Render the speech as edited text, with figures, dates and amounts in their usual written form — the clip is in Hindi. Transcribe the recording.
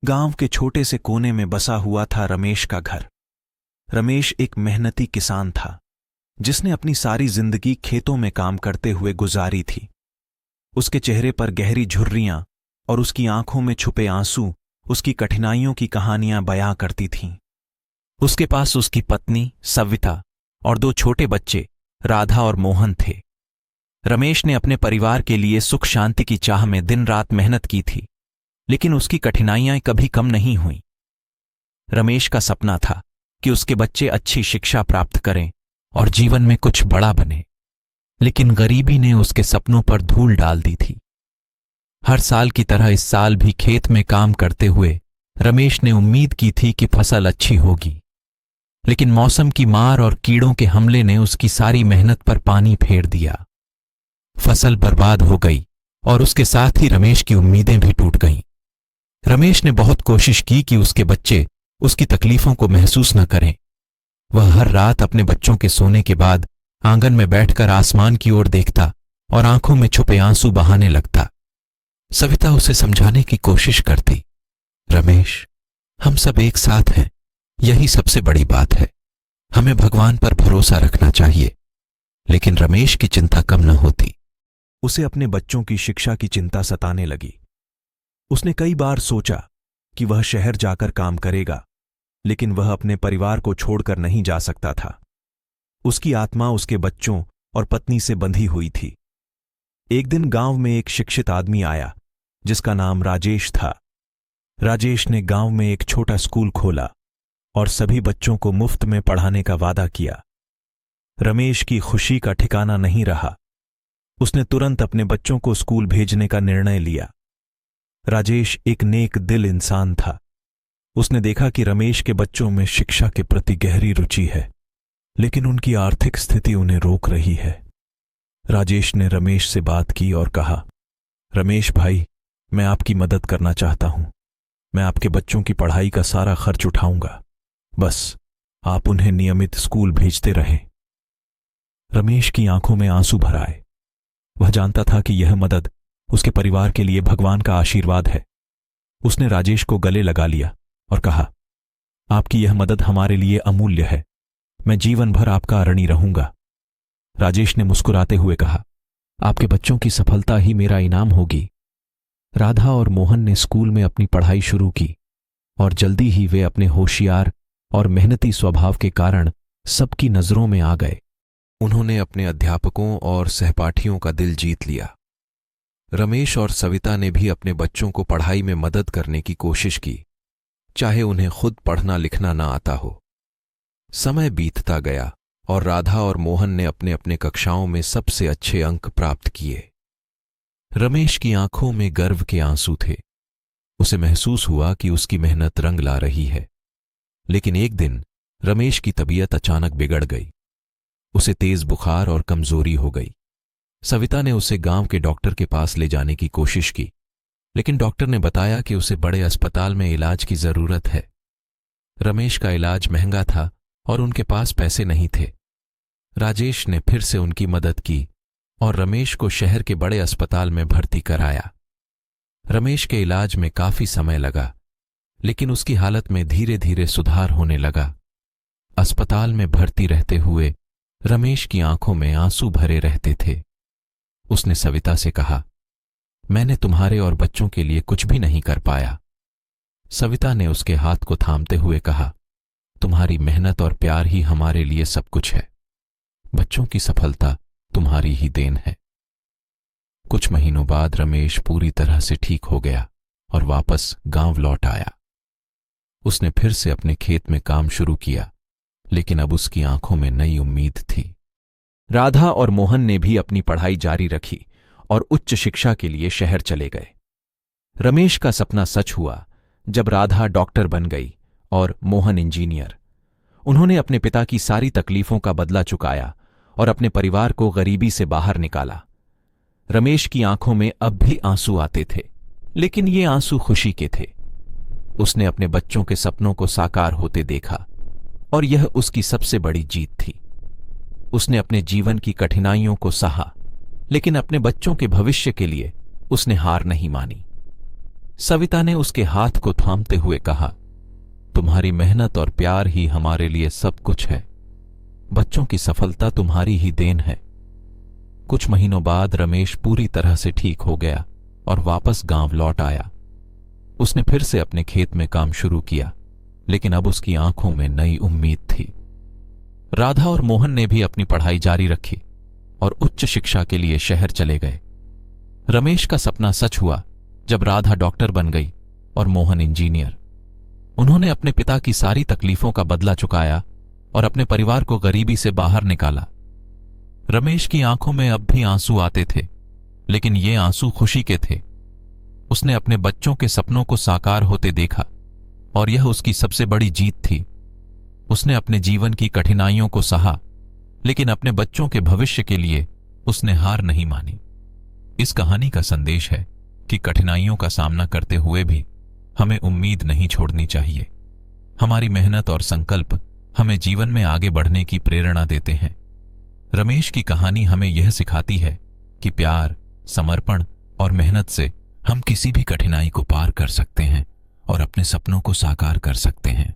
गांव के छोटे से कोने में बसा हुआ था रमेश का घर। रमेश एक मेहनती किसान था जिसने अपनी सारी जिंदगी खेतों में काम करते हुए गुजारी थी। उसके चेहरे पर गहरी झुर्रियां और उसकी आंखों में छुपे आंसू उसकी कठिनाइयों की कहानियां बयां करती थीं। उसके पास उसकी पत्नी सविता और दो छोटे बच्चे राधा और मोहन थे। रमेश ने अपने परिवार के लिए सुख शांति की चाह में दिन रात मेहनत की थी, लेकिन उसकी कठिनाइयां कभी कम नहीं हुईं। रमेश का सपना था कि उसके बच्चे अच्छी शिक्षा प्राप्त करें और जीवन में कुछ बड़ा बने, लेकिन गरीबी ने उसके सपनों पर धूल डाल दी थी। हर साल की तरह इस साल भी खेत में काम करते हुए रमेश ने उम्मीद की थी कि फसल अच्छी होगी, लेकिन मौसम की मार और कीड़ों के हमले ने उसकी सारी मेहनत पर पानी फेर दिया। फसल बर्बाद हो गई और उसके साथ ही रमेश की उम्मीदें भी टूट गईं। रमेश ने बहुत कोशिश की कि उसके बच्चे उसकी तकलीफों को महसूस न करें। वह हर रात अपने बच्चों के सोने के बाद आंगन में बैठकर आसमान की ओर देखता और आंखों में छुपे आंसू बहाने लगता। सविता उसे समझाने की कोशिश करती, रमेश, हम सब एक साथ हैं, यही सबसे बड़ी बात है। हमें भगवान पर भरोसा रखना चाहिए। लेकिन रमेश की चिंता कम न होती। उसे अपने बच्चों की शिक्षा की चिंता सताने लगी। उसने कई बार सोचा कि वह शहर जाकर काम करेगा, लेकिन वह अपने परिवार को छोड़कर नहीं जा सकता था। उसकी आत्मा उसके बच्चों और पत्नी से बंधी हुई थी। एक दिन गांव में एक शिक्षित आदमी आया जिसका नाम राजेश था। राजेश ने गांव में एक छोटा स्कूल खोला और सभी बच्चों को मुफ्त में पढ़ाने का वादा किया। रमेश की खुशी का ठिकाना नहीं रहा। उसने तुरंत अपने बच्चों को स्कूल भेजने का निर्णय लिया। राजेश एक नेक दिल इंसान था। उसने देखा कि रमेश के बच्चों में शिक्षा के प्रति गहरी रुचि है, लेकिन उनकी आर्थिक स्थिति उन्हें रोक रही है। राजेश ने रमेश से बात की और कहा, रमेश भाई, मैं आपकी मदद करना चाहता हूं। मैं आपके बच्चों की पढ़ाई का सारा खर्च उठाऊंगा, बस आप उन्हें नियमित स्कूल भेजते रहें। रमेश की आंखों में आंसू भर आए। वह जानता था कि यह मदद उसके परिवार के लिए भगवान का आशीर्वाद है। उसने राजेश को गले लगा लिया और कहा, आपकी यह मदद हमारे लिए अमूल्य है। मैं जीवन भर आपका ऋणी रहूंगा। राजेश ने मुस्कुराते हुए कहा, आपके बच्चों की सफलता ही मेरा इनाम होगी। राधा और मोहन ने स्कूल में अपनी पढ़ाई शुरू की और जल्दी ही वे अपने होशियार और मेहनती स्वभाव के कारण सबकी नजरों में आ गए। उन्होंने अपने अध्यापकों और सहपाठियों का दिल जीत लिया। रमेश और सविता ने भी अपने बच्चों को पढ़ाई में मदद करने की कोशिश की, चाहे उन्हें खुद पढ़ना लिखना ना आता हो। समय बीतता गया और राधा और मोहन ने अपने अपने कक्षाओं में सबसे अच्छे अंक प्राप्त किए। रमेश की आंखों में गर्व के आंसू थे। उसे महसूस हुआ कि उसकी मेहनत रंग ला रही है। लेकिन एक दिन रमेश की तबीयत अचानक बिगड़ गई। उसे तेज बुखार और कमजोरी हो गई। सविता ने उसे गांव के डॉक्टर के पास ले जाने की कोशिश की, लेकिन डॉक्टर ने बताया कि उसे बड़े अस्पताल में इलाज की जरूरत है। रमेश का इलाज महंगा था और उनके पास पैसे नहीं थे। राजेश ने फिर से उनकी मदद की और रमेश को शहर के बड़े अस्पताल में भर्ती कराया। रमेश के इलाज में काफी समय लगा, लेकिन उसकी हालत में धीरे धीरे सुधार होने लगा। अस्पताल में भर्ती रहते हुए रमेश की आंखों में आंसू भरे रहते थे। उसने सविता से कहा, मैंने तुम्हारे और बच्चों के लिए कुछ भी नहीं कर पाया। सविता ने उसके हाथ को थामते हुए कहा, तुम्हारी मेहनत और प्यार ही हमारे लिए सब कुछ है। बच्चों की सफलता तुम्हारी ही देन है। कुछ महीनों बाद रमेश पूरी तरह से ठीक हो गया और वापस गांव लौट आया। उसने फिर से अपने खेत में काम शुरू किया, लेकिन अब उसकी आंखों में नई उम्मीद थी। राधा और मोहन ने भी अपनी पढ़ाई जारी रखी और उच्च शिक्षा के लिए शहर चले गए। रमेश का सपना सच हुआ जब राधा डॉक्टर बन गई और मोहन इंजीनियर। उन्होंने अपने पिता की सारी तकलीफों का बदला चुकाया और अपने परिवार को गरीबी से बाहर निकाला। रमेश की आंखों में अब भी आंसू आते थे, लेकिन ये आंसू खुशी के थे। उसने अपने बच्चों के सपनों को साकार होते देखा और यह उसकी सबसे बड़ी जीत थी। उसने अपने जीवन की कठिनाइयों को सहा, लेकिन अपने बच्चों के भविष्य के लिए उसने हार नहीं मानी। सविता ने उसके हाथ को थामते हुए कहा, तुम्हारी मेहनत और प्यार ही हमारे लिए सब कुछ है। बच्चों की सफलता तुम्हारी ही देन है। कुछ महीनों बाद रमेश पूरी तरह से ठीक हो गया और वापस गांव लौट आया। उसने फिर से अपने खेत में काम शुरू किया, लेकिन अब उसकी आंखों में नई उम्मीद थी। राधा और मोहन ने भी अपनी पढ़ाई जारी रखी और उच्च शिक्षा के लिए शहर चले गए। रमेश का सपना सच हुआ जब राधा डॉक्टर बन गई और मोहन इंजीनियर। उन्होंने अपने पिता की सारी तकलीफों का बदला चुकाया और अपने परिवार को गरीबी से बाहर निकाला। रमेश की आंखों में अब भी आंसू आते थे, लेकिन ये आंसू खुशी के थे। उसने अपने बच्चों के सपनों को साकार होते देखा और यह उसकी सबसे बड़ी जीत थी। उसने अपने जीवन की कठिनाइयों को सहा, लेकिन अपने बच्चों के भविष्य के लिए उसने हार नहीं मानी। इस कहानी का संदेश है कि कठिनाइयों का सामना करते हुए भी हमें उम्मीद नहीं छोड़नी चाहिए। हमारी मेहनत और संकल्प हमें जीवन में आगे बढ़ने की प्रेरणा देते हैं। रमेश की कहानी हमें यह सिखाती है कि प्यार, समर्पण और मेहनत से हम किसी भी कठिनाई को पार कर सकते हैं और अपने सपनों को साकार कर सकते हैं।